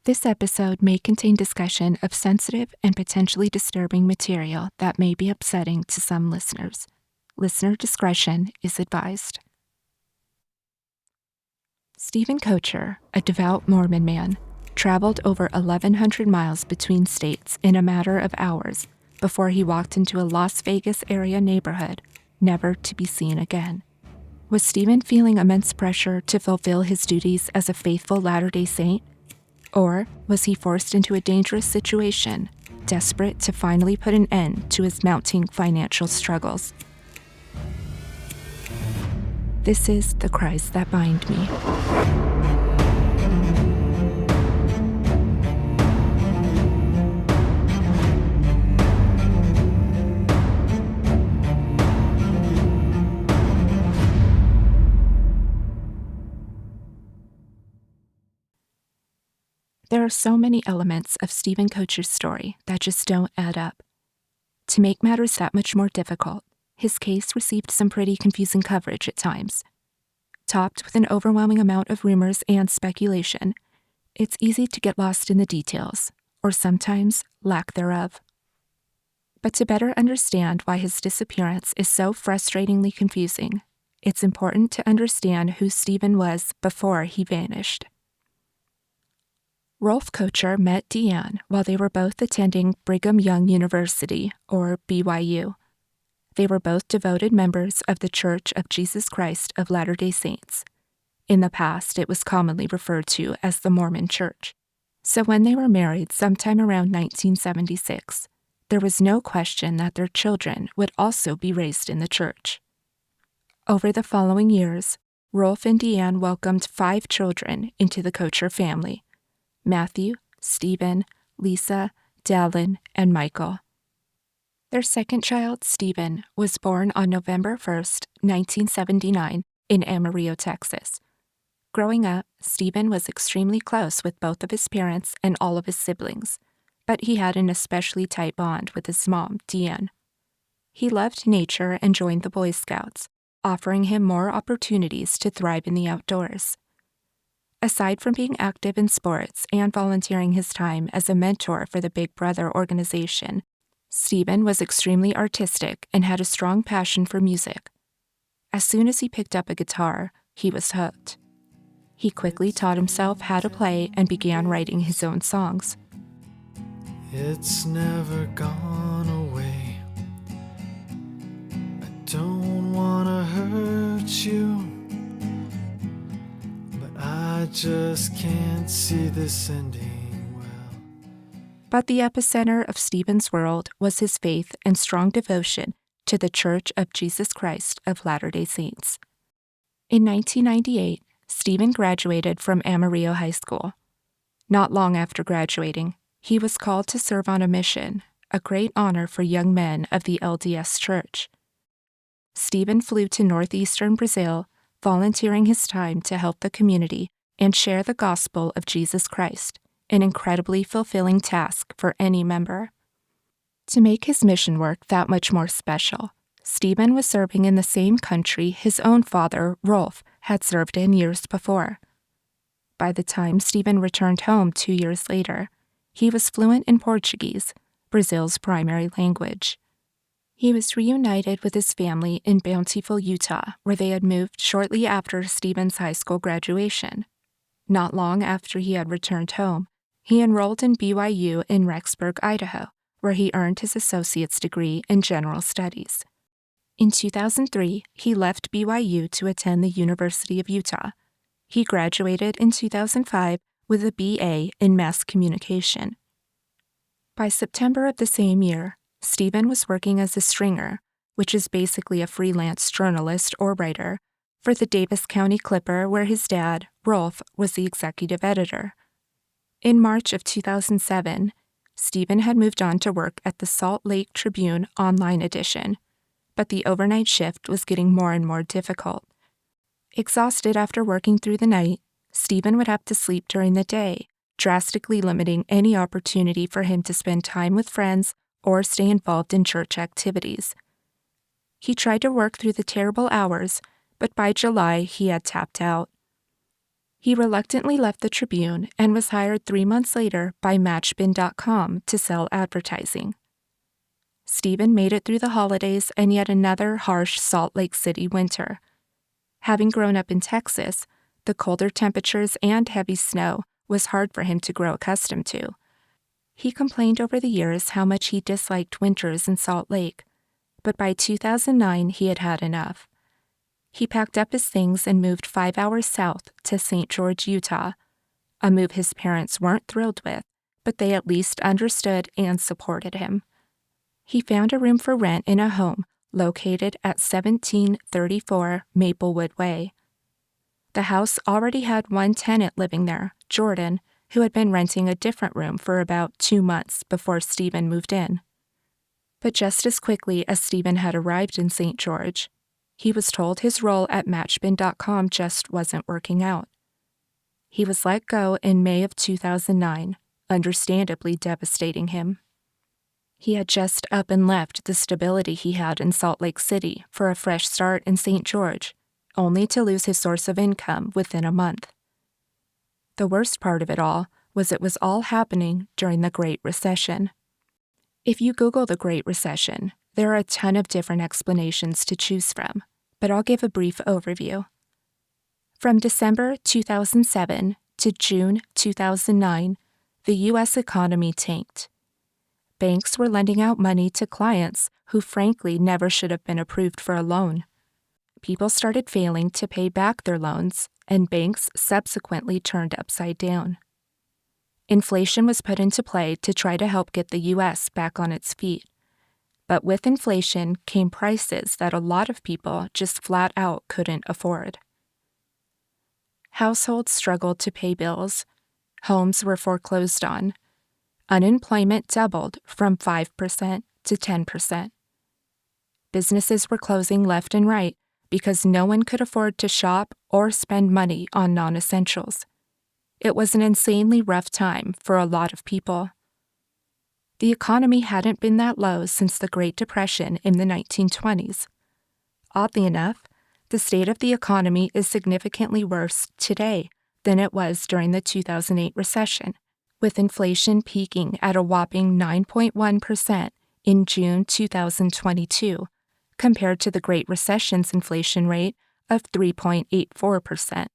This episode may contain discussion of sensitive and potentially disturbing material that may be upsetting to some listeners. Listener discretion is advised. Stephen Koecher, a devout Mormon man, traveled over 1,100 miles between states in a matter of hours before he walked into a Las Vegas area neighborhood, never to be seen again. Was Stephen feeling immense pressure to fulfill his duties as a faithful Latter-day Saint? Or was he forced into a dangerous situation, desperate to finally put an end to his mounting financial struggles? This is The Cries That Bind Me. There are so many elements of Stephen Koecher's story that just don't add up. To make matters that much more difficult, his case received some pretty confusing coverage at times. Topped with an overwhelming amount of rumors and speculation, it's easy to get lost in the details, or sometimes lack thereof. But to better understand why his disappearance is so frustratingly confusing, it's important to understand who Stephen was before he vanished. Rolf Koecher met Deanne while they were both attending Brigham Young University, or BYU. They were both devoted members of the Church of Jesus Christ of Latter-day Saints. In the past, it was commonly referred to as the Mormon Church. So when they were married sometime around 1976, there was no question that their children would also be raised in the church. Over the following years, Rolf and Deanne welcomed 5 children into the Koecher family: Matthew, Stephen, Lisa, Dallin, and Michael. Their second child, Stephen, was born on November 1st, 1979, in Amarillo, Texas. Growing up, Stephen was extremely close with both of his parents and all of his siblings, but he had an especially tight bond with his mom, Deanne. He loved nature and joined the Boy Scouts, offering him more opportunities to thrive in the outdoors. Aside from being active in sports and volunteering his time as a mentor for the Big Brother organization, Stephen was extremely artistic and had a strong passion for music. As soon as he picked up a guitar, he was hooked. He quickly taught himself how to play and began writing his own songs. It's never gone away. I don't wanna hurt you, I just can't see this ending well. But the epicenter of Stephen's world was his faith and strong devotion to the Church of Jesus Christ of Latter-day Saints. In 1998, Stephen graduated from Amarillo High School. Not long after graduating, he was called to serve on a mission, a great honor for young men of the LDS Church. Stephen flew to northeastern Brazil, volunteering his time to help the community and share the gospel of Jesus Christ, an incredibly fulfilling task for any member. To make his mission work that much more special, Stephen was serving in the same country his own father, Rolf, had served in years before. By the time Stephen returned home 2 years later, he was fluent in Portuguese, Brazil's primary language. He was reunited with his family in Bountiful, Utah, where they had moved shortly after Stephen's high school graduation. Not long after he had returned home, he enrolled in BYU in Rexburg, Idaho, where he earned his associate's degree in general studies. In 2003, he left BYU to attend the University of Utah. He graduated in 2005 with a BA in mass communication. By September of the same year, Stephen was working as a stringer, which is basically a freelance journalist or writer, for the Davis County Clipper, where his dad, Rolf, was the executive editor. In March of 2007, Stephen had moved on to work at the Salt Lake Tribune online edition, but the overnight shift was getting more and more difficult. Exhausted after working through the night, Stephen would have to sleep during the day, drastically limiting any opportunity for him to spend time with friends or stay involved in church activities. He tried to work through the terrible hours, but by July he had tapped out. He reluctantly left the Tribune and was hired 3 months later by Matchbin.com to sell advertising. Stephen made it through the holidays and yet another harsh Salt Lake City winter. Having grown up in Texas, the colder temperatures and heavy snow was hard for him to grow accustomed to. He complained over the years how much he disliked winters in Salt Lake, but by 2009 he had had enough. He packed up his things and moved 5 hours south to St. George, Utah, a move his parents weren't thrilled with, but they at least understood and supported him. He found a room for rent in a home located at 1734 Maplewood Way. The house already had one tenant living there, Jordan, who had been renting a different room for about 2 months before Stephen moved in. But just as quickly as Stephen had arrived in St. George, he was told his role at Matchbin.com just wasn't working out. He was let go in May of 2009, understandably devastating him. He had just up and left the stability he had in Salt Lake City for a fresh start in St. George, only to lose his source of income within a month. The worst part of it all was it was all happening during the Great Recession. If you Google the Great Recession, there are a ton of different explanations to choose from, but I'll give a brief overview. From December 2007 to June 2009, the U.S. economy tanked. Banks were lending out money to clients who frankly never should have been approved for a loan. People started failing to pay back their loans, and banks subsequently turned upside down. Inflation was put into play to try to help get the U.S. back on its feet. But with inflation came prices that a lot of people just flat out couldn't afford. Households struggled to pay bills. Homes were foreclosed on. Unemployment doubled from 5% to 10%. Businesses were closing left and right because no one could afford to shop or spend money on non-essentials. It was an insanely rough time for a lot of people. The economy hadn't been that low since the Great Depression in the 1920s. Oddly enough, the state of the economy is significantly worse today than it was during the 2008 recession, with inflation peaking at a whopping 9.1% in June 2022, compared to the Great Recession's inflation rate of 3.84%.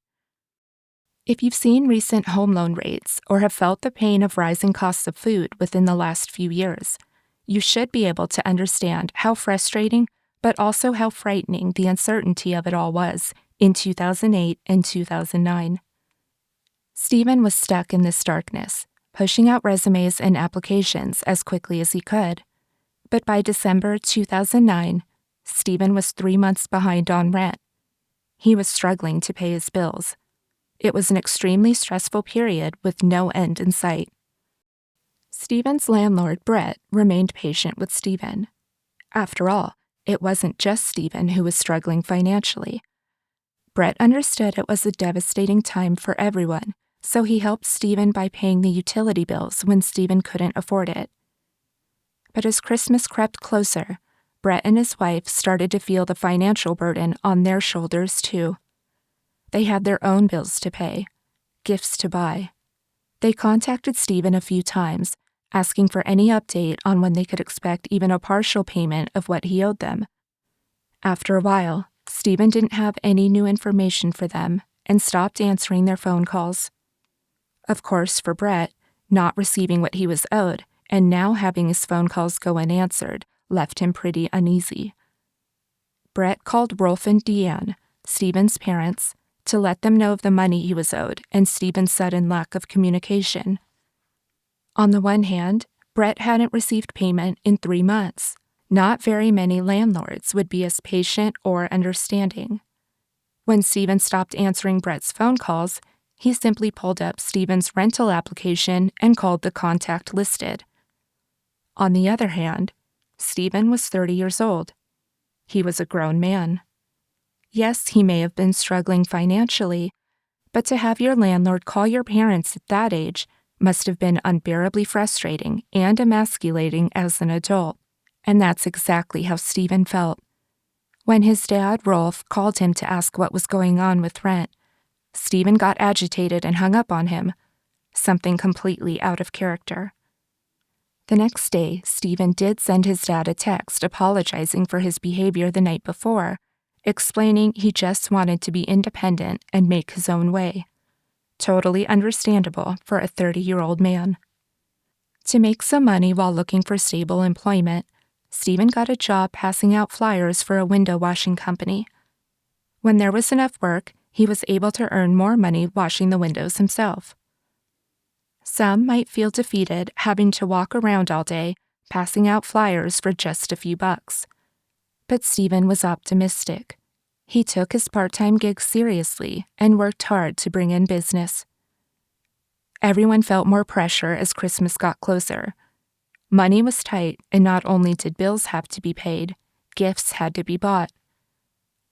If you've seen recent home loan rates or have felt the pain of rising costs of food within the last few years, you should be able to understand how frustrating but also how frightening the uncertainty of it all was in 2008 and 2009. Stephen was stuck in this darkness, pushing out resumes and applications as quickly as he could. But by December 2009, Stephen was 3 months behind on rent. He was struggling to pay his bills. It was an extremely stressful period with no end in sight. Stephen's landlord, Brett, remained patient with Stephen. After all, it wasn't just Stephen who was struggling financially. Brett understood it was a devastating time for everyone, so he helped Stephen by paying the utility bills when Stephen couldn't afford it. But as Christmas crept closer, Brett and his wife started to feel the financial burden on their shoulders too. They had their own bills to pay, gifts to buy. They contacted Stephen a few times, asking for any update on when they could expect even a partial payment of what he owed them. After a while, Stephen didn't have any new information for them and stopped answering their phone calls. Of course, for Brett, not receiving what he was owed and now having his phone calls go unanswered left him pretty uneasy. Brett called Rolf and Deanne, Stephen's parents, to let them know of the money he was owed and Stephen's sudden lack of communication. On the one hand, Brett hadn't received payment in 3 months. Not very many landlords would be as patient or understanding. When Stephen stopped answering Brett's phone calls, he simply pulled up Stephen's rental application and called the contact listed. On the other hand, Stephen was 30 years old. He was a grown man. Yes, he may have been struggling financially, but to have your landlord call your parents at that age must have been unbearably frustrating and emasculating as an adult, and that's exactly how Stephen felt. When his dad, Rolf, called him to ask what was going on with rent, Stephen got agitated and hung up on him, something completely out of character. The next day, Stephen did send his dad a text apologizing for his behavior the night before, explaining he just wanted to be independent and make his own way. Totally understandable for a 30-year-old man. To make some money while looking for stable employment, Stephen got a job passing out flyers for a window washing company. When there was enough work, he was able to earn more money washing the windows himself. Some might feel defeated having to walk around all day, passing out flyers for just a few bucks. But Stephen was optimistic. He took his part-time gig seriously and worked hard to bring in business. Everyone felt more pressure as Christmas got closer. Money was tight, and not only did bills have to be paid, gifts had to be bought.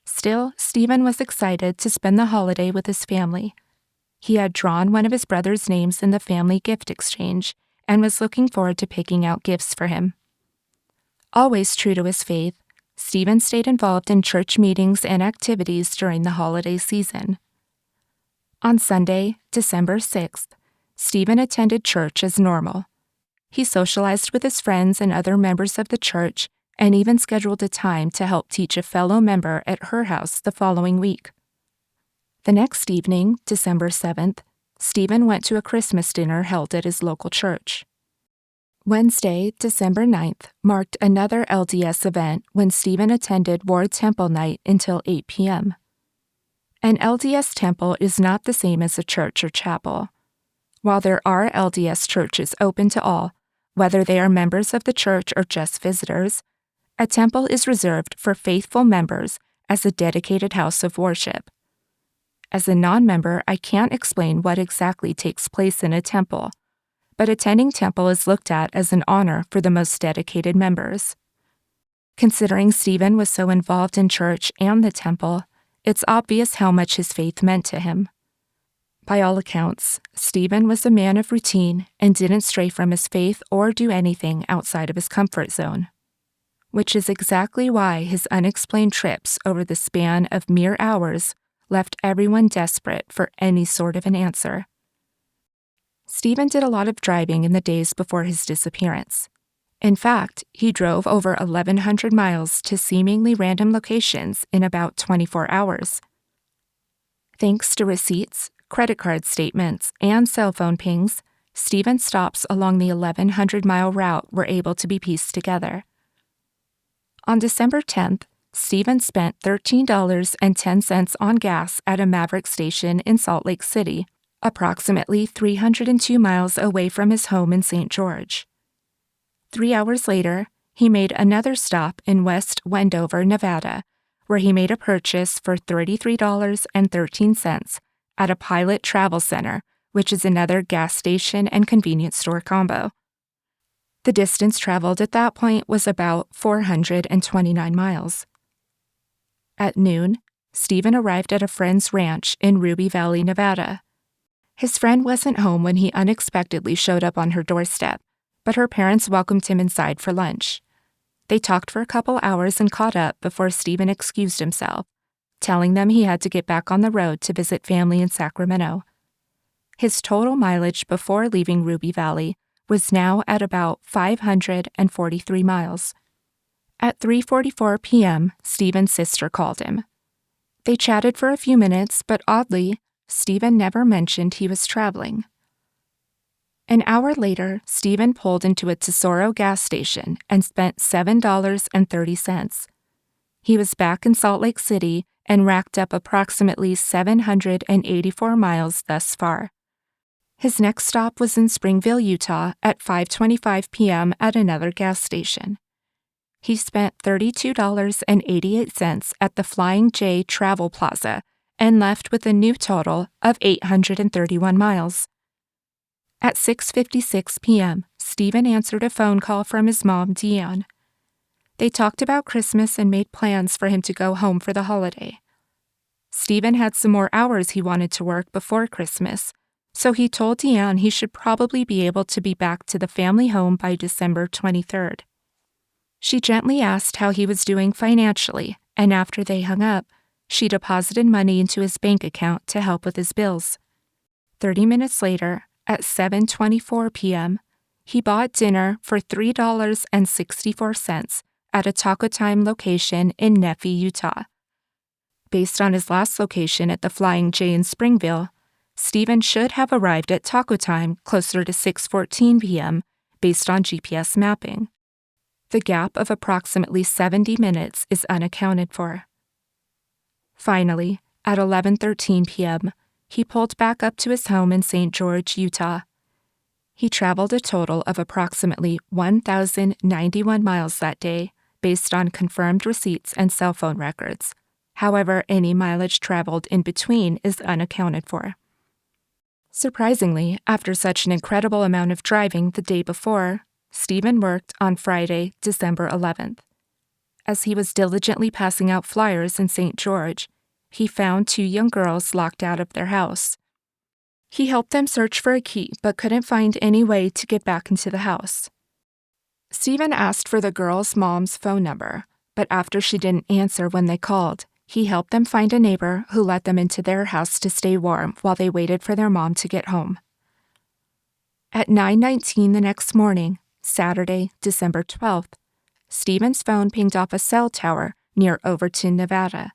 Still, Stephen was excited to spend the holiday with his family. He had drawn one of his brother's names in the family gift exchange and was looking forward to picking out gifts for him. Always true to his faith, Stephen stayed involved in church meetings and activities during the holiday season. On Sunday, December 6th, Stephen attended church as normal. He socialized with his friends and other members of the church and even scheduled a time to help teach a fellow member at her house the following week. The next evening, December 7th, Stephen went to a Christmas dinner held at his local church. Wednesday, December 9th, marked another LDS event when Stephen attended Ward Temple Night until 8 p.m. An LDS temple is not the same as a church or chapel. While there are LDS churches open to all, whether they are members of the church or just visitors, a temple is reserved for faithful members as a dedicated house of worship. As a non-member, I can't explain what exactly takes place in a temple, but attending temple is looked at as an honor for the most dedicated members. Considering Stephen was so involved in church and the temple, it's obvious how much his faith meant to him. By all accounts, Stephen was a man of routine and didn't stray from his faith or do anything outside of his comfort zone, which is exactly why his unexplained trips over the span of mere hours left everyone desperate for any sort of an answer. Stephen did a lot of driving in the days before his disappearance. In fact, he drove over 1,100 miles to seemingly random locations in about 24 hours. Thanks to receipts, credit card statements, and cell phone pings, Stephen's stops along the 1,100-mile route were able to be pieced together. On December 10th, Stephen spent $13.10 on gas at a Maverick station in Salt Lake City, approximately 302 miles away from his home in St. George. 3 hours later, he made another stop in West Wendover, Nevada, where he made a purchase for $33.13 at a Pilot Travel Center, which is another gas station and convenience store combo. The distance traveled at that point was about 429 miles. At noon, Stephen arrived at a friend's ranch in Ruby Valley, Nevada. His friend wasn't home when he unexpectedly showed up on her doorstep, but her parents welcomed him inside for lunch. They talked for a couple hours and caught up before Stephen excused himself, telling them he had to get back on the road to visit family in Sacramento. His total mileage before leaving Ruby Valley was now at about 543 miles. At 3:44 p.m., Stephen's sister called him. They chatted for a few minutes, but oddly, Stephen never mentioned he was traveling. An hour later, Stephen pulled into a Tesoro gas station and spent $7.30. He was back in Salt Lake City and racked up approximately 784 miles thus far. His next stop was in Springville, Utah at 5:25 p.m. at another gas station. He spent $32.88 at the Flying J Travel Plaza and left with a new total of 831 miles. At 6:56 p.m., Stephen answered a phone call from his mom, Deanne. They talked about Christmas and made plans for him to go home for the holiday. Stephen had some more hours he wanted to work before Christmas, so he told Deanne he should probably be able to be back to the family home by December 23rd. She gently asked how he was doing financially, and after they hung up, she deposited money into his bank account to help with his bills. 30 minutes later, at 7:24 p.m., he bought dinner for $3.64 at a Taco Time location in Nephi, Utah. Based on his last location at the Flying J in Springville, Stephen should have arrived at Taco Time closer to 6:14 p.m. based on GPS mapping. The gap of approximately 70 minutes is unaccounted for. Finally, at 11:13 p.m., he pulled back up to his home in St. George, Utah. He traveled a total of approximately 1,091 miles that day, based on confirmed receipts and cell phone records. However, any mileage traveled in between is unaccounted for. Surprisingly, after such an incredible amount of driving the day before, Stephen worked on Friday, December 11th. As he was diligently passing out flyers in St. George, he found 2 young girls locked out of their house. He helped them search for a key but couldn't find any way to get back into the house. Stephen asked for the girls' mom's phone number, but after she didn't answer when they called, he helped them find a neighbor who let them into their house to stay warm while they waited for their mom to get home. At 9:19 the next morning, Saturday, December 12th, Stephen's phone pinged off a cell tower near Overton, Nevada.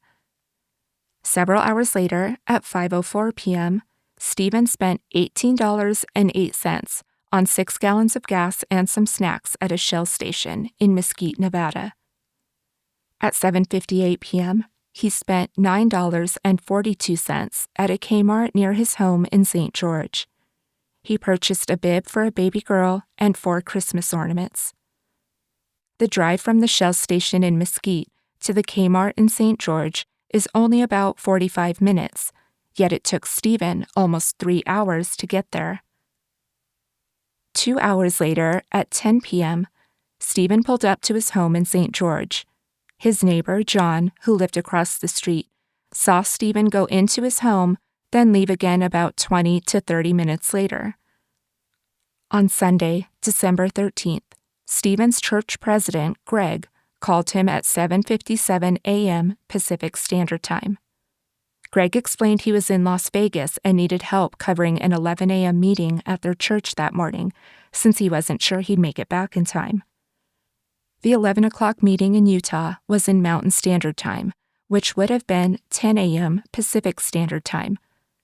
Several hours later, at 5:04 p.m., Stephen spent $18.08 on 6 gallons of gas and some snacks at a Shell station in Mesquite, Nevada. At 7:58 p.m., he spent $9.42 at a Kmart near his home in St. George. He purchased a bib for a baby girl and 4 Christmas ornaments. The drive from the Shell station in Mesquite to the Kmart in St. George is only about 45 minutes, yet it took Stephen almost 3 hours to get there. 2 hours later, at 10 p.m., Stephen pulled up to his home in St. George. His neighbor, John, who lived across the street, saw Stephen go into his home, then leave again about 20 to 30 minutes later. On Sunday, December 13th, Stephen's church president, Greg, called him at 7:57 a.m. Pacific Standard Time. Greg explained he was in Las Vegas and needed help covering an 11 a.m. meeting at their church that morning, since he wasn't sure he'd make it back in time. The 11 o'clock meeting in Utah was in Mountain Standard Time, which would have been 10 a.m. Pacific Standard Time,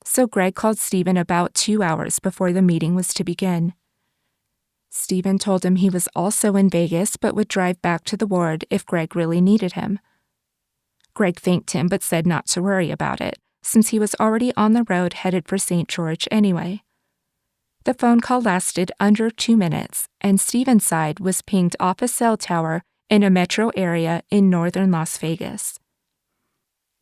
so Greg called Stephen about 2 hours before the meeting was to begin. Stephen told him he was also in Vegas but would drive back to the ward if Greg really needed him. Greg thanked him but said not to worry about it, since he was already on the road headed for St. George anyway. The phone call lasted under 2 minutes, and Stephen's side was pinged off a cell tower in a metro area in northern Las Vegas.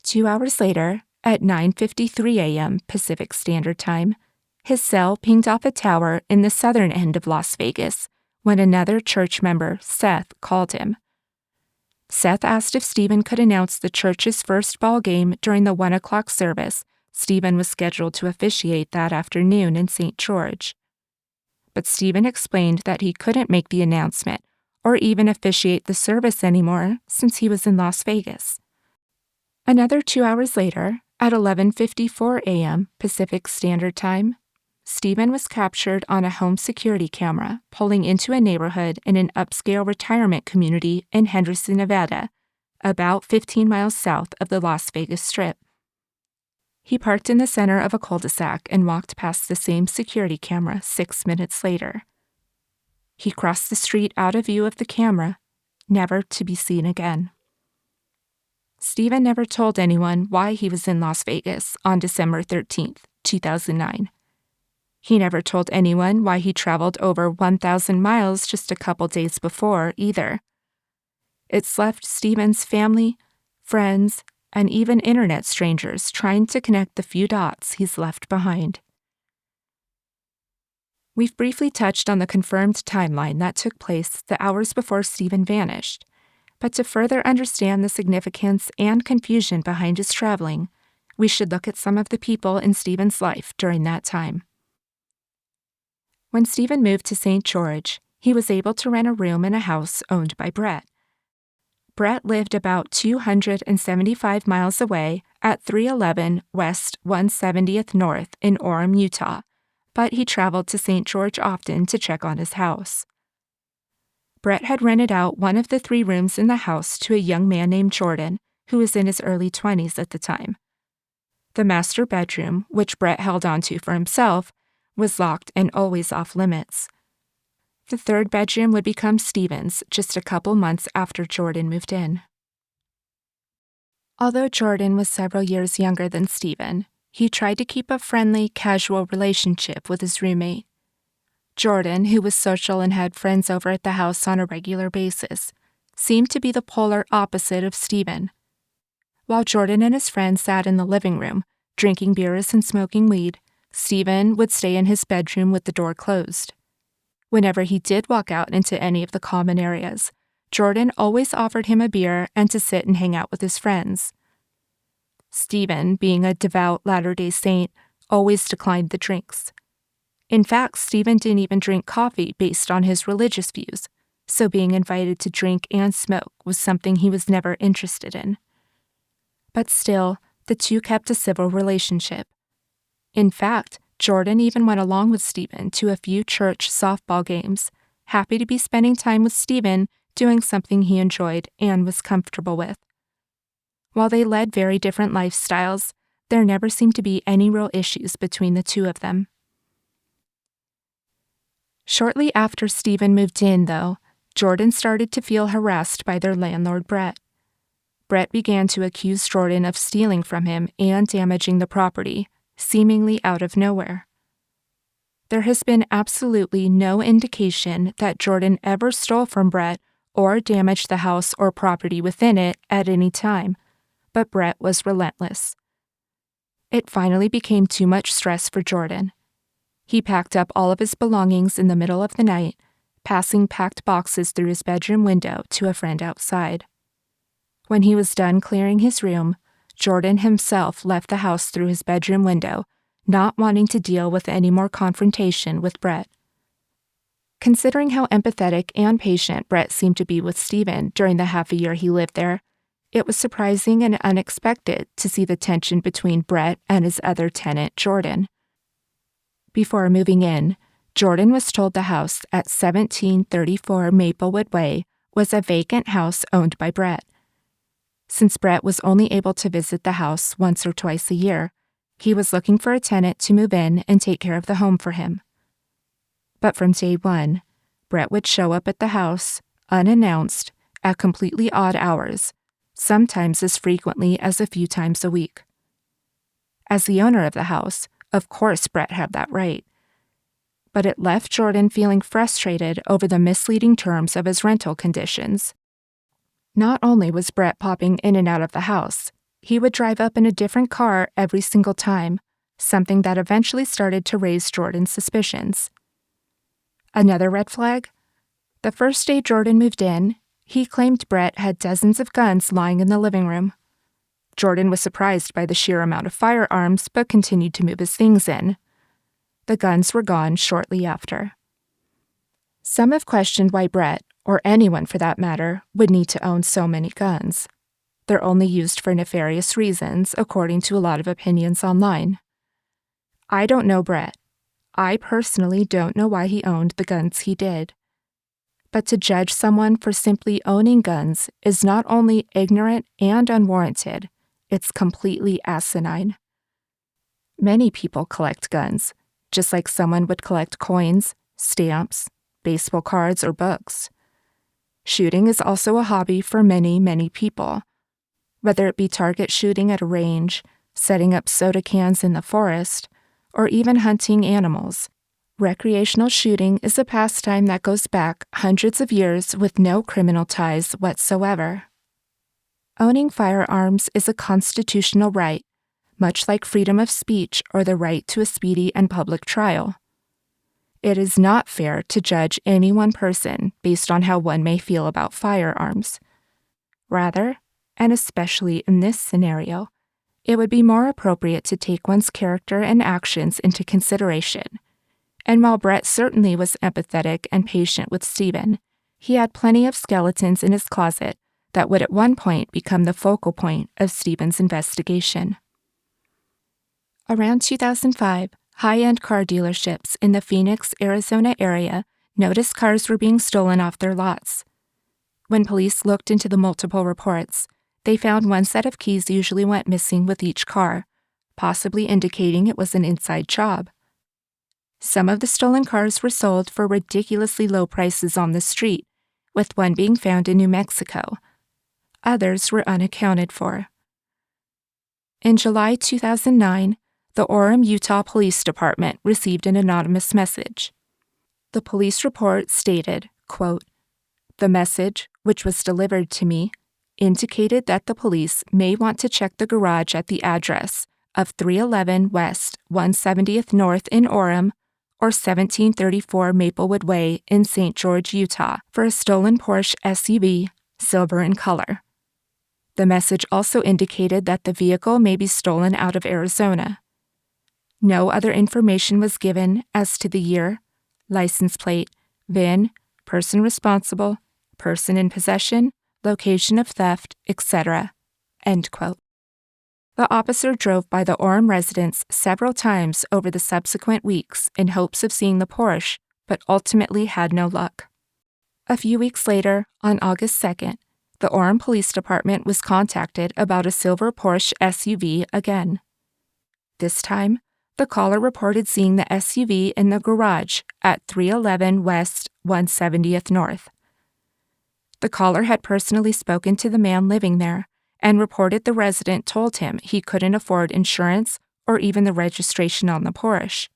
2 hours later, at 9:53 a.m. Pacific Standard Time, his cell pinged off a tower in the southern end of Las Vegas when another church member, Seth, called him. Seth asked if Stephen could announce the church's first ball game during the 1 o'clock service Stephen was scheduled to officiate that afternoon in St. George. But Stephen explained that he couldn't make the announcement or even officiate the service anymore since he was in Las Vegas. Another 2 hours later, at 11:54 a.m. Pacific Standard Time, Stephen was captured on a home security camera pulling into a neighborhood in an upscale retirement community in Henderson, Nevada, about 15 miles south of the Las Vegas Strip. He parked in the center of a cul-de-sac and walked past the same security camera 6 minutes later. He crossed the street out of view of the camera, never to be seen again. Stephen never told anyone why he was in Las Vegas on December 13th, 2009. He never told anyone why he traveled over 1,000 miles just a couple days before, either. It's left Stephen's family, friends, and even internet strangers trying to connect the few dots he's left behind. We've briefly touched on the confirmed timeline that took place the hours before Stephen vanished, but to further understand the significance and confusion behind his traveling, we should look at some of the people in Stephen's life during that time. When Stephen moved to St. George, he was able to rent a room in a house owned by Brett. Brett lived about 275 miles away at 311 West 170th North in Orem, Utah, but he traveled to St. George often to check on his house. Brett had rented out one of the 3 rooms in the house to a young man named Jordan, who was in his early 20s at the time. The master bedroom, which Brett held onto for himself, was locked and always off limits. The 3rd bedroom would become Stephen's just a couple months after Jordan moved in. Although Jordan was several years younger than Stephen, he tried to keep a friendly, casual relationship with his roommate. Jordan, who was social and had friends over at the house on a regular basis, seemed to be the polar opposite of Stephen. While Jordan and his friends sat in the living room, drinking beers and smoking weed, Stephen would stay in his bedroom with the door closed. Whenever he did walk out into any of the common areas, Jordan always offered him a beer and to sit and hang out with his friends. Stephen, being a devout Latter-day Saint, always declined the drinks. In fact, Stephen didn't even drink coffee based on his religious views, so being invited to drink and smoke was something he was never interested in. But still, the two kept a civil relationship. In fact, Jordan even went along with Stephen to a few church softball games, happy to be spending time with Stephen doing something he enjoyed and was comfortable with. While they led very different lifestyles, there never seemed to be any real issues between the two of them. Shortly after Stephen moved in, though, Jordan started to feel harassed by their landlord, Brett. Brett began to accuse Jordan of stealing from him and damaging the property, seemingly out of nowhere. There has been absolutely no indication that Jordan ever stole from Brett or damaged the house or property within it at any time, but Brett was relentless. It finally became too much stress for Jordan. He packed up all of his belongings in the middle of the night, passing packed boxes through his bedroom window to a friend outside. When he was done clearing his room, Jordan himself left the house through his bedroom window, not wanting to deal with any more confrontation with Brett. Considering how empathetic and patient Brett seemed to be with Stephen during the half a year he lived there, it was surprising and unexpected to see the tension between Brett and his other tenant, Jordan. Before moving in, Jordan was told the house at 1734 Maplewood Way was a vacant house owned by Brett. Since Brett was only able to visit the house once or twice a year, he was looking for a tenant to move in and take care of the home for him. But from day one, Brett would show up at the house, unannounced, at completely odd hours, sometimes as frequently as a few times a week. As the owner of the house, of course Brett had that right. But it left Jordan feeling frustrated over the misleading terms of his rental conditions. Not only was Brett popping in and out of the house, he would drive up in a different car every single time, something that eventually started to raise Jordan's suspicions. Another red flag? The first day Jordan moved in, he claimed Brett had dozens of guns lying in the living room. Jordan was surprised by the sheer amount of firearms, but continued to move his things in. The guns were gone shortly after. Some have questioned why Brett, or anyone for that matter, would need to own so many guns. They're only used for nefarious reasons, according to a lot of opinions online. I don't know Brett. I personally don't know why he owned the guns he did. But to judge someone for simply owning guns is not only ignorant and unwarranted, it's completely asinine. Many people collect guns, just like someone would collect coins, stamps, baseball cards, or books. Shooting is also a hobby for many, many people. Whether it be target shooting at a range, setting up soda cans in the forest, or even hunting animals, recreational shooting is a pastime that goes back hundreds of years with no criminal ties whatsoever. Owning firearms is a constitutional right, much like freedom of speech or the right to a speedy and public trial. It is not fair to judge any one person based on how one may feel about firearms. Rather, and especially in this scenario, it would be more appropriate to take one's character and actions into consideration. And while Brett certainly was empathetic and patient with Stephen, he had plenty of skeletons in his closet that would at one point become the focal point of Stephen's investigation. Around 2005, high-end car dealerships in the Phoenix, Arizona area noticed cars were being stolen off their lots. When police looked into the multiple reports, they found one set of keys usually went missing with each car, possibly indicating it was an inside job. Some of the stolen cars were sold for ridiculously low prices on the street, with one being found in New Mexico. Others were unaccounted for. In July 2009, the Orem, Utah Police Department received an anonymous message. The police report stated, quote, "The message, which was delivered to me, indicated that the police may want to check the garage at the address of 311 West 170th North in Orem or 1734 Maplewood Way in St. George, Utah, for a stolen Porsche SUV, silver in color. The message also indicated that the vehicle may be stolen out of Arizona. No other information was given as to the year, license plate, VIN, person responsible, person in possession, location of theft, etc." End quote. The officer drove by the Orem residence several times over the subsequent weeks in hopes of seeing the Porsche, but ultimately had no luck. A few weeks later, on August 2nd, the Orem Police Department was contacted about a silver Porsche SUV again. This time, the caller reported seeing the SUV in the garage at 311 West 170th North. The caller had personally spoken to the man living there and reported the resident told him he couldn't afford insurance or even the registration on the Porsche.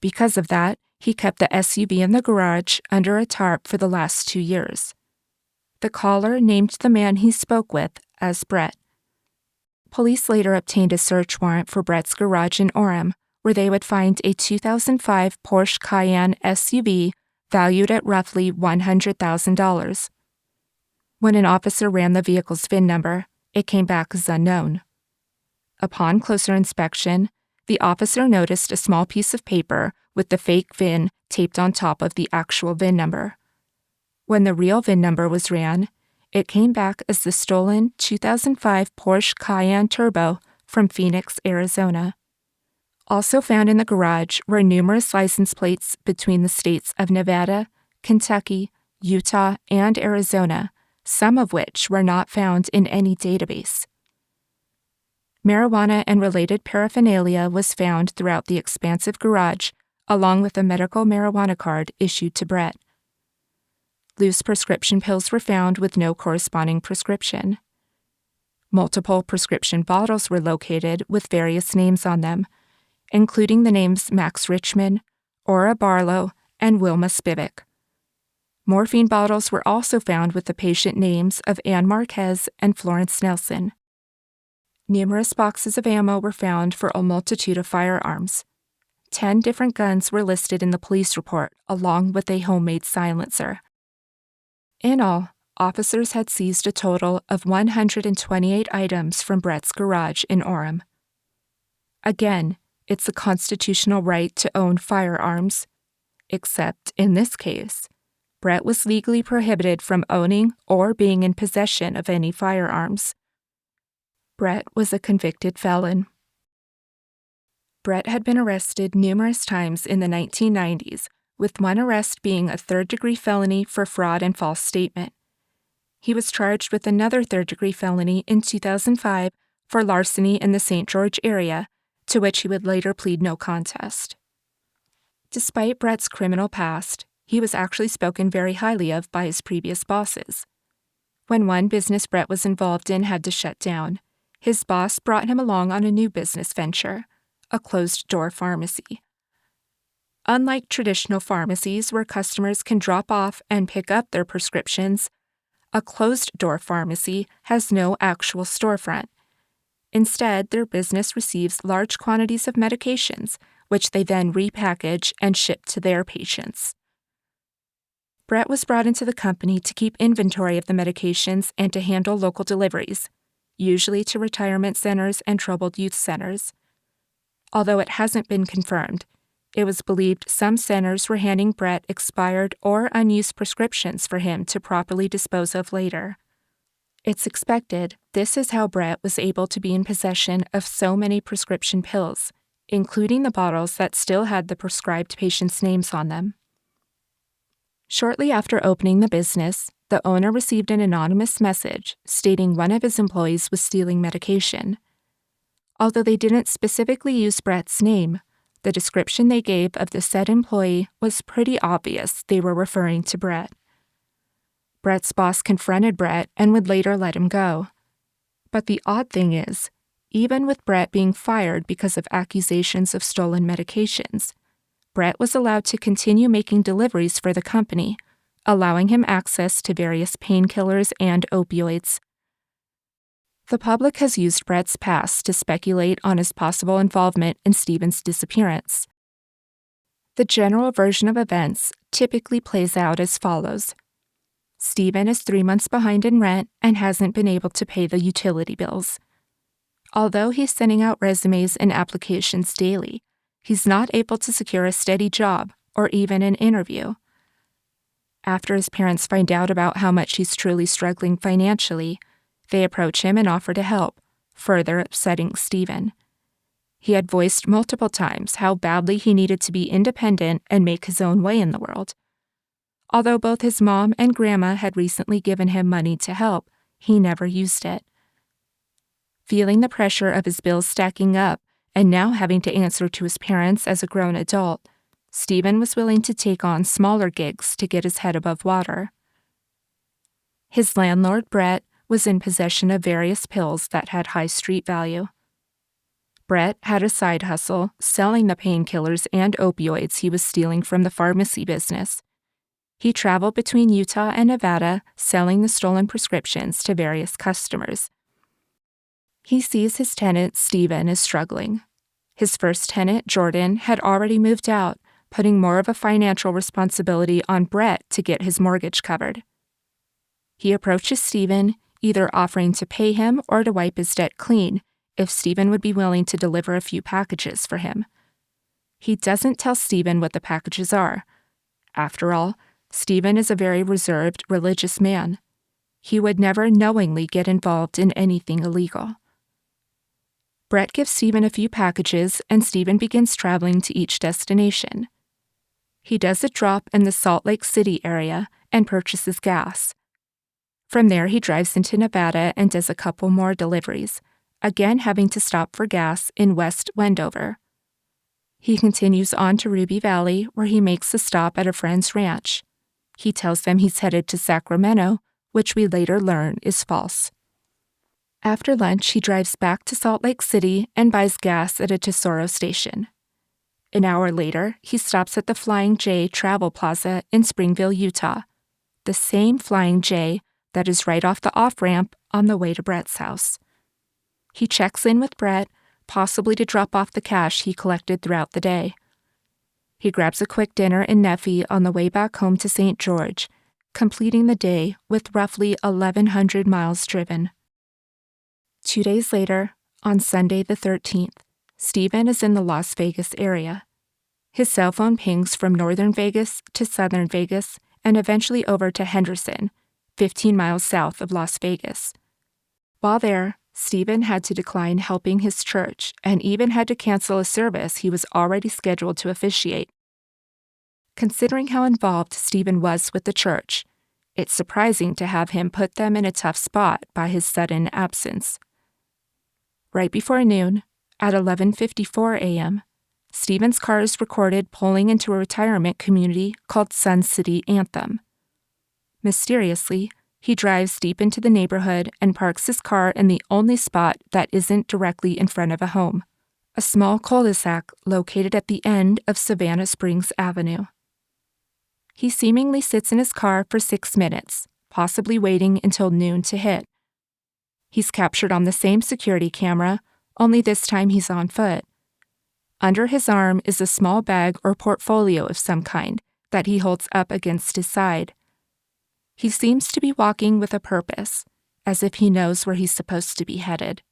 Because of that, he kept the SUV in the garage under a tarp for the last 2 years. The caller named the man he spoke with as Brett. Police later obtained a search warrant for Brett's garage in Orem, where they would find a 2005 Porsche Cayenne SUV valued at roughly $100,000. When an officer ran the vehicle's VIN number, it came back as unknown. Upon closer inspection, the officer noticed a small piece of paper with the fake VIN taped on top of the actual VIN number. When the real VIN number was ran, it came back as the stolen 2005 Porsche Cayenne Turbo from Phoenix, Arizona. Also found in the garage were numerous license plates between the states of Nevada, Kentucky, Utah, and Arizona, some of which were not found in any database. Marijuana and related paraphernalia was found throughout the expansive garage, along with a medical marijuana card issued to Brett. Loose prescription pills were found with no corresponding prescription. Multiple prescription bottles were located with various names on them, including the names Max Richmond, Ora Barlow, and Wilma Spivak. Morphine bottles were also found with the patient names of Anne Marquez and Florence Nelson. Numerous boxes of ammo were found for a multitude of firearms. 10 different guns were listed in the police report, along with a homemade silencer. In all, officers had seized a total of 128 items from Brett's garage in Orem. Again, it's a constitutional right to own firearms, except in this case, Brett was legally prohibited from owning or being in possession of any firearms. Brett was a convicted felon. Brett had been arrested numerous times in the 1990s, with one arrest being a third-degree felony for fraud and false statement. He was charged with another third-degree felony in 2005 for larceny in the St. George area, to which he would later plead no contest. Despite Brett's criminal past, he was actually spoken very highly of by his previous bosses. When one business Brett was involved in had to shut down, his boss brought him along on a new business venture, a closed-door pharmacy. Unlike traditional pharmacies where customers can drop off and pick up their prescriptions, a closed-door pharmacy has no actual storefront. Instead, their business receives large quantities of medications, which they then repackage and ship to their patients. Brett was brought into the company to keep inventory of the medications and to handle local deliveries, usually to retirement centers and troubled youth centers. Although it hasn't been confirmed, it was believed some centers were handing Brett expired or unused prescriptions for him to properly dispose of later. It's expected this is how Brett was able to be in possession of so many prescription pills, including the bottles that still had the prescribed patients' names on them. Shortly after opening the business, the owner received an anonymous message stating one of his employees was stealing medication. Although they didn't specifically use Brett's name, the description they gave of the said employee was pretty obvious they were referring to Brett. Brett's boss confronted Brett and would later let him go. But the odd thing is, even with Brett being fired because of accusations of stolen medications, Brett was allowed to continue making deliveries for the company, allowing him access to various painkillers and opioids. The public has used Brett's past to speculate on his possible involvement in Stephen's disappearance. The general version of events typically plays out as follows. Stephen is 3 months behind in rent and hasn't been able to pay the utility bills. Although he's sending out resumes and applications daily, he's not able to secure a steady job or even an interview. After his parents find out about how much he's truly struggling financially, they approach him and offer to help, further upsetting Stephen. He had voiced multiple times how badly he needed to be independent and make his own way in the world. Although both his mom and grandma had recently given him money to help, he never used it. Feeling the pressure of his bills stacking up and now having to answer to his parents as a grown adult, Stephen was willing to take on smaller gigs to get his head above water. His landlord, Brett, was in possession of various pills that had high street value. Brett had a side hustle selling the painkillers and opioids he was stealing from the pharmacy business. He traveled between Utah and Nevada selling the stolen prescriptions to various customers. He sees his tenant, Stephen, is struggling. His first tenant, Jordan, had already moved out, putting more of a financial responsibility on Brett to get his mortgage covered. He approaches Stephen, either offering to pay him or to wipe his debt clean if Stephen would be willing to deliver a few packages for him. He doesn't tell Stephen what the packages are. After all, Stephen is a very reserved, religious man. He would never knowingly get involved in anything illegal. Brett gives Stephen a few packages, and Stephen begins traveling to each destination. He does a drop in the Salt Lake City area and purchases gas. From there, he drives into Nevada and does a couple more deliveries, again having to stop for gas in West Wendover. He continues on to Ruby Valley, where he makes a stop at a friend's ranch. He tells them he's headed to Sacramento, which we later learn is false. After lunch, he drives back to Salt Lake City and buys gas at a Tesoro station. An hour later, he stops at the Flying J Travel Plaza in Springville, Utah, the same Flying J that is right off the off-ramp on the way to Brett's house. He checks in with Brett, possibly to drop off the cash he collected throughout the day. He grabs a quick dinner in Nephi on the way back home to St. George, completing the day with roughly 1,100 miles driven. 2 days later, on Sunday the 13th, Stephen is in the Las Vegas area. His cell phone pings from northern Vegas to southern Vegas and eventually over to Henderson, 15 miles south of Las Vegas. While there, Stephen had to decline helping his church and even had to cancel a service he was already scheduled to officiate. Considering how involved Stephen was with the church, it's surprising to have him put them in a tough spot by his sudden absence. Right before noon, at 11:54 a.m., Stephen's car is recorded pulling into a retirement community called Sun City Anthem. Mysteriously, he drives deep into the neighborhood and parks his car in the only spot that isn't directly in front of a home, a small cul-de-sac located at the end of Savannah Springs Avenue. He seemingly sits in his car for 6 minutes, possibly waiting until noon to hit. He's captured on the same security camera, only this time he's on foot. Under his arm is a small bag or portfolio of some kind that he holds up against his side. He seems to be walking with a purpose, as if he knows where he's supposed to be headed.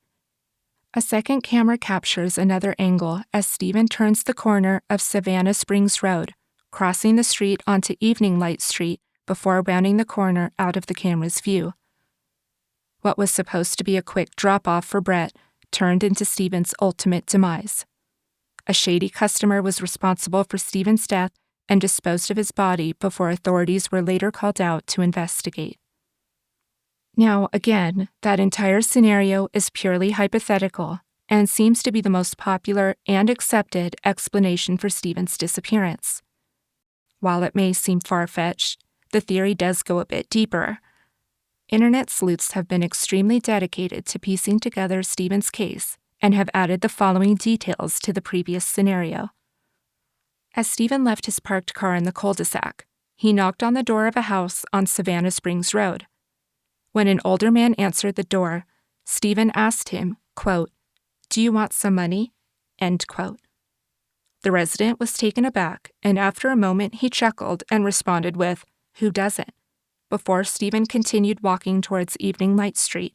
A second camera captures another angle as Stephen turns the corner of Savannah Springs Road, crossing the street onto Evening Light Street before rounding the corner out of the camera's view. What was supposed to be a quick drop-off for Brett turned into Stephen's ultimate demise. A shady customer was responsible for Stephen's death and disposed of his body before authorities were later called out to investigate. Now, again, that entire scenario is purely hypothetical and seems to be the most popular and accepted explanation for Stephen's disappearance. While it may seem far-fetched, the theory does go a bit deeper. Internet sleuths have been extremely dedicated to piecing together Stephen's case and have added the following details to the previous scenario. As Stephen left his parked car in the cul-de-sac, he knocked on the door of a house on Savannah Springs Road. When an older man answered the door, Stephen asked him, quote, "Do you want some money?" End quote. The resident was taken aback, and after a moment he chuckled and responded with, "Who doesn't?" before Stephen continued walking towards Evening Light Street.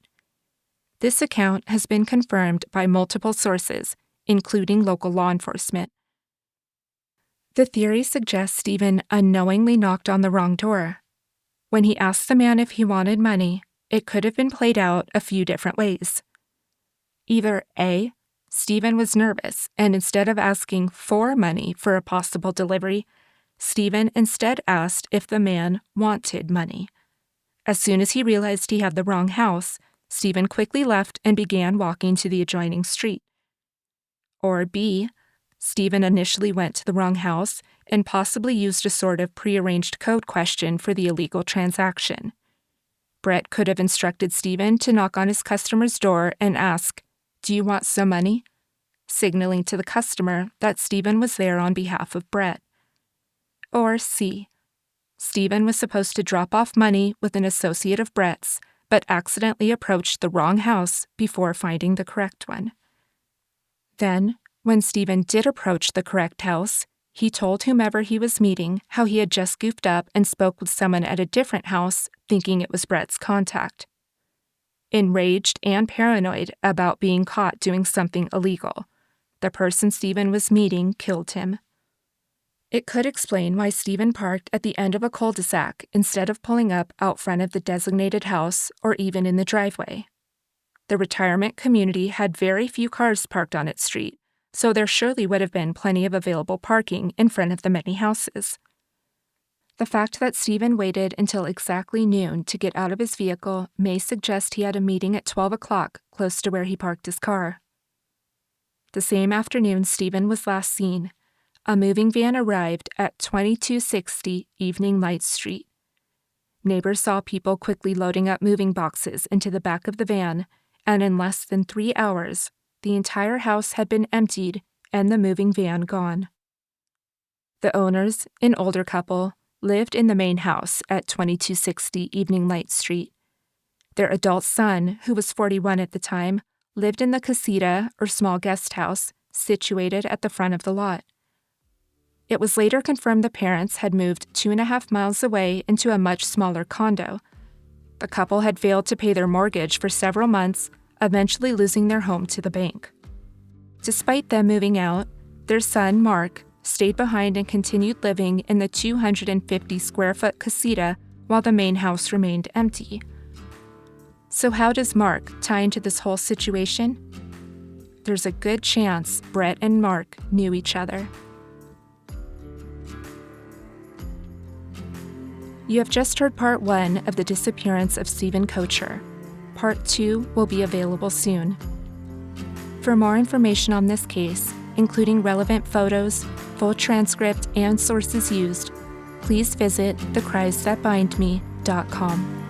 This account has been confirmed by multiple sources, including local law enforcement. The theory suggests Stephen unknowingly knocked on the wrong door. When he asked the man if he wanted money, it could have been played out a few different ways. Either A, Stephen was nervous, and instead of asking for money for a possible delivery, Stephen instead asked if the man wanted money. As soon as he realized he had the wrong house, Stephen quickly left and began walking to the adjoining street. Or B, Stephen initially went to the wrong house and possibly used a sort of prearranged code question for the illegal transaction. Brett could have instructed Stephen to knock on his customer's door and ask, "Do you want some money?" signaling to the customer that Stephen was there on behalf of Brett. Or C, Stephen was supposed to drop off money with an associate of Brett's, but accidentally approached the wrong house before finding the correct one. Then, when Stephen did approach the correct house, he told whomever he was meeting how he had just goofed up and spoke with someone at a different house, thinking it was Brett's contact. Enraged and paranoid about being caught doing something illegal, the person Stephen was meeting killed him. It could explain why Stephen parked at the end of a cul-de-sac instead of pulling up out front of the designated house or even in the driveway. The retirement community had very few cars parked on its street, so there surely would have been plenty of available parking in front of the many houses. The fact that Stephen waited until exactly noon to get out of his vehicle may suggest he had a meeting at 12 o'clock close to where he parked his car. The same afternoon Stephen was last seen, a moving van arrived at 2260 Evening Light Street. Neighbors saw people quickly loading up moving boxes into the back of the van, and in less than 3 hours, the entire house had been emptied and the moving van gone. The owners, an older couple, lived in the main house at 2260 Evening Light Street. Their adult son, who was 41 at the time, lived in the casita or small guest house situated at the front of the lot. It was later confirmed the parents had moved 2.5 miles away into a much smaller condo. The couple had failed to pay their mortgage for several months, eventually losing their home to the bank. Despite them moving out, their son, Mark, stayed behind and continued living in the 250-square-foot casita while the main house remained empty. So how does Mark tie into this whole situation? There's a good chance Brett and Mark knew each other. You have just heard part 1 of the disappearance of Stephen Koecher. Part 2 will be available soon. For more information on this case, including relevant photos, full transcript, and sources used, please visit thecriesthatbindme.com.